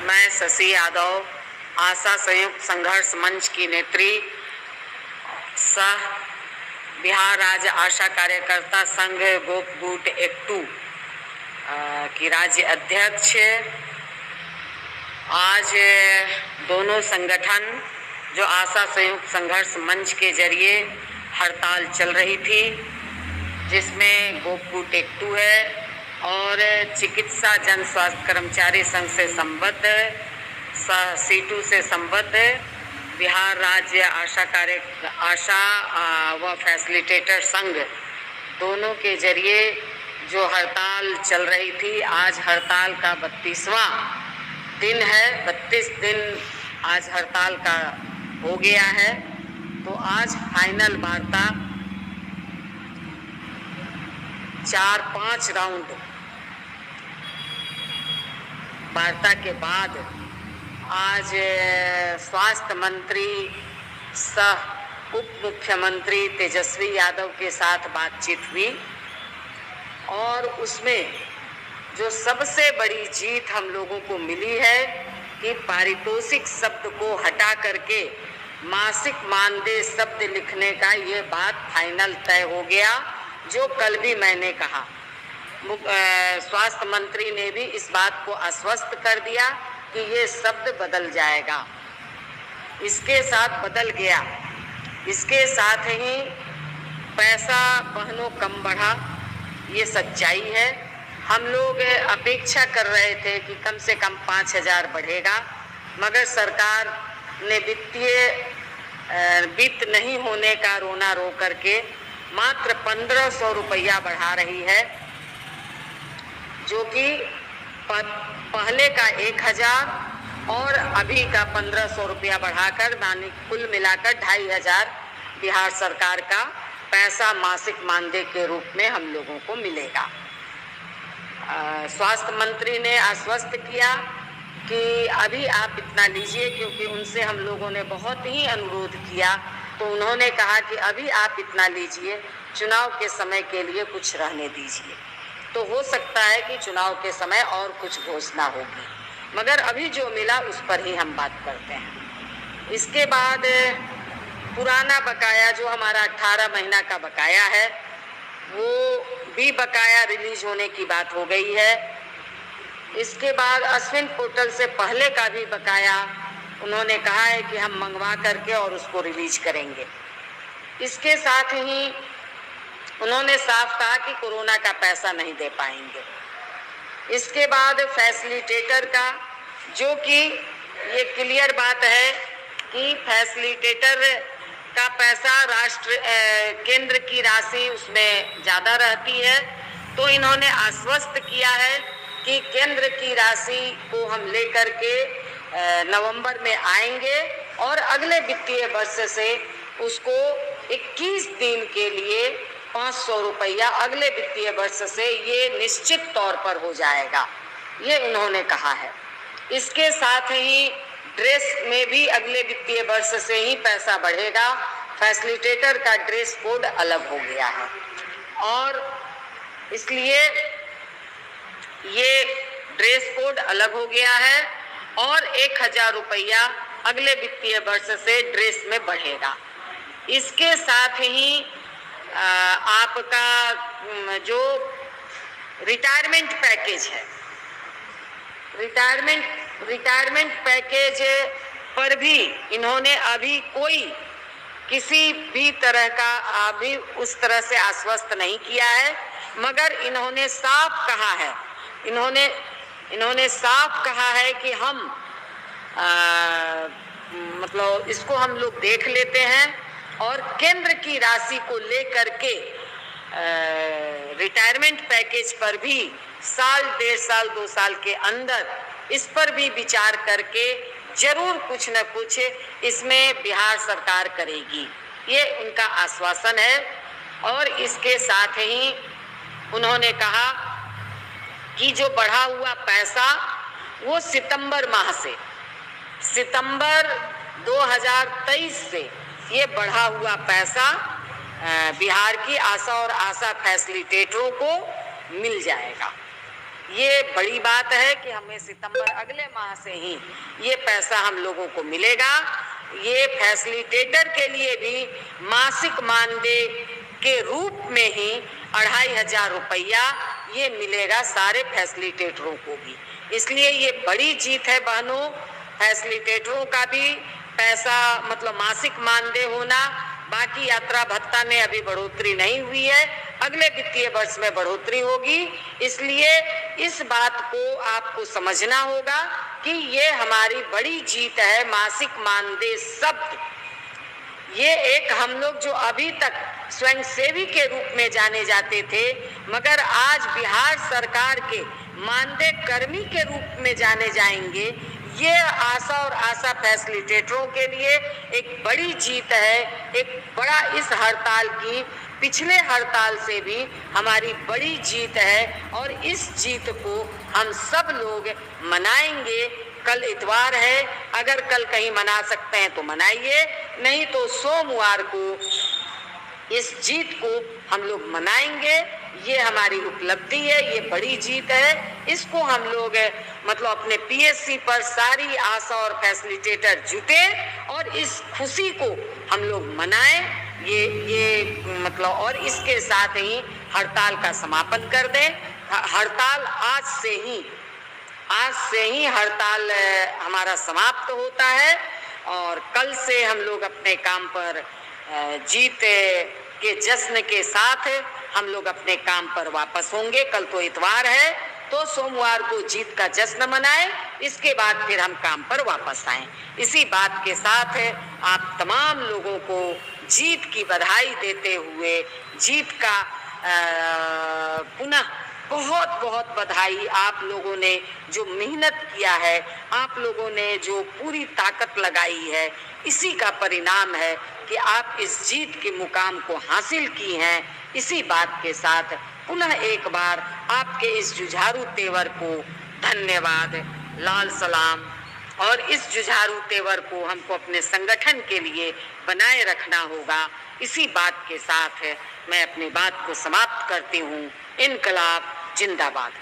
मैं शशि यादव, आशा संयुक्त संघर्ष मंच की नेत्री सह बिहार राज्य आशा कार्यकर्ता संघ गोपगुट एकटू की राज्य अध्यक्ष। आज दोनों संगठन जो आशा संयुक्त संघर्ष मंच के जरिए हड़ताल चल रही थी, जिसमें गोपगुट एकटू है और चिकित्सा जन स्वास्थ्य कर्मचारी संघ से संबद्ध सीटू से संबद्ध बिहार राज्य आशा व फैसिलिटेटर संघ दोनों के जरिए जो हड़ताल चल रही थी, आज हड़ताल का 32वां दिन है। 32 दिन आज हड़ताल का हो गया है। तो आज फाइनल वार्ता 4-5 राउंड वार्ता के बाद आज स्वास्थ्य मंत्री सह उप मुख्यमंत्री तेजस्वी यादव के साथ बातचीत हुई और उसमें जो सबसे बड़ी जीत हम लोगों को मिली है कि पारितोषिक शब्द को हटा करके मासिक मानदेय शब्द लिखने का ये बात फाइनल तय हो गया, जो कल भी मैंने कहा। स्वास्थ्य मंत्री ने भी इस बात को आश्वस्त कर दिया कि ये शब्द बदल जाएगा। इसके साथ बदल गया। इसके साथ ही पैसा बहनों कम बढ़ा, ये सच्चाई है। हम लोग अपेक्षा कर रहे थे कि कम से कम 5,000 बढ़ेगा, मगर सरकार ने वित्त नहीं होने का रोना रो करके मात्र 1,500 रुपया बढ़ा रही है, जो कि पहले का 1,000 और अभी का 1,500 रुपया बढ़ाकर मानिक कुल मिलाकर 2,500 बिहार सरकार का पैसा मासिक मानदेय के रूप में हम लोगों को मिलेगा। स्वास्थ्य मंत्री ने आश्वस्त किया कि अभी आप इतना लीजिए, क्योंकि उनसे हम लोगों ने बहुत ही अनुरोध किया, तो उन्होंने कहा कि अभी आप इतना लीजिए, चुनाव के समय के लिए कुछ रहने दीजिए। तो हो सकता है कि चुनाव के समय और कुछ घोषणा होगी, मगर अभी जो मिला उस पर ही हम बात करते हैं। इसके बाद पुराना बकाया जो हमारा 18 महीना का बकाया है, वो भी बकाया रिलीज होने की बात हो गई है। इसके बाद अश्विन पोर्टल से पहले का भी बकाया उन्होंने कहा है कि हम मंगवा करके और उसको रिलीज करेंगे। इसके साथ ही उन्होंने साफ कहा कि कोरोना का पैसा नहीं दे पाएंगे। इसके बाद फैसिलिटेटर का, जो कि ये क्लियर बात है कि फैसिलिटेटर का पैसा केंद्र की राशि उसमें ज़्यादा रहती है, तो इन्होंने आश्वस्त किया है कि केंद्र की राशि को हम लेकर के नवंबर में आएंगे और अगले वित्तीय वर्ष से उसको 21 दिन के लिए 500 रुपया अगले वित्तीय वर्ष से ये निश्चित तौर पर हो जाएगा, ये उन्होंने कहा है। इसके साथ ही ड्रेस में भी अगले वित्तीय वर्ष से ही पैसा बढ़ेगा। फैसिलिटेटर का ड्रेस कोड अलग हो गया है और इसलिए ये ड्रेस कोड अलग हो गया है और 1,000 रुपया अगले वित्तीय वर्ष से ड्रेस में बढ़ेगा। इसके साथ ही आपका जो रिटायरमेंट पैकेज है, रिटायरमेंट पैकेज पर भी इन्होंने अभी कोई किसी भी तरह का अभी उस तरह से आश्वस्त नहीं किया है, मगर इन्होंने साफ कहा है, इन्होंने साफ कहा है कि हम मतलब इसको हम लोग देख लेते हैं और केंद्र की राशि को लेकर के रिटायरमेंट पैकेज पर भी साल, 1.5 साल, 2 साल के अंदर इस पर भी विचार करके जरूर कुछ न कुछ इसमें बिहार सरकार करेगी, ये उनका आश्वासन है। और इसके साथ ही उन्होंने कहा कि जो बढ़ा हुआ पैसा वो सितंबर माह से, सितंबर 2023 से ये बढ़ा हुआ पैसा बिहार की आशा और आशा फैसिलिटेटरों को मिल जाएगा। ये बड़ी बात है कि हमें सितंबर अगले माह से ही ये पैसा हम लोगों को मिलेगा। ये फैसिलिटेटर के लिए भी मासिक मानदेय के रूप में ही 2500 रुपया ये मिलेगा सारे फैसिलिटेटरों को भी। इसलिए ये बड़ी जीत है बहनों। फैसिलिटेटरों का भी पैसा मतलब मासिक मानदेय होना, बाकी यात्रा भत्ता में अभी बढ़ोतरी नहीं हुई है, अगले वित्तीय वर्ष में बढ़ोतरी होगी। इसलिए इस बात को आपको समझना होगा कि ये हमारी बड़ी जीत है। मासिक मानदेय शब्द ये एक हम लोग जो अभी तक स्वयंसेवी के रूप में जाने जाते थे, मगर आज बिहार सरकार के मानदेय कर्मी के रूप में जाने जाएंगे। ये आशा और आशा फैसिलिटेटरों के लिए एक बड़ी जीत है। एक बड़ा इस हड़ताल की पिछले हड़ताल से भी हमारी बड़ी जीत है और इस जीत को हम सब लोग मनाएंगे। कल इतवार है, अगर कल कहीं मना सकते हैं तो मनाइए, नहीं तो सोमवार को इस जीत को हम लोग मनाएंगे। ये हमारी उपलब्धि है, ये बड़ी जीत है। इसको हम लोग मतलब अपने पीएससी पर सारी आशा और फैसिलिटेटर जुटे और इस खुशी को हम लोग मनाएं। ये मतलब और इसके साथ ही हड़ताल का समापन कर दें। हड़ताल आज से ही हड़ताल हमारा समाप्त होता है और कल से हम लोग अपने काम पर जीत के जश्न के साथ हम लोग अपने काम पर वापस होंगे। कल तो इतवार है, तो सोमवार को जीत का जश्न मनाएं, इसके बाद फिर हम काम पर वापस आएं। इसी बात के साथ आप तमाम लोगों को जीत की बधाई देते हुए जीत का पुनः बहुत बहुत बधाई। आप लोगों ने जो मेहनत किया है, आप लोगों ने जो पूरी ताकत लगाई है, इसी का परिणाम है कि आप इस जीत के मुकाम को हासिल की हैं। इसी बात के साथ पुनः एक बार आपके इस जुझारू तेवर को धन्यवाद, लाल सलाम। और इस जुझारू तेवर को हमको अपने संगठन के लिए बनाए रखना होगा। इसी बात के साथ मैं अपनी बात को समाप्त करती हूँ। इनकलाब जिंदाबाद।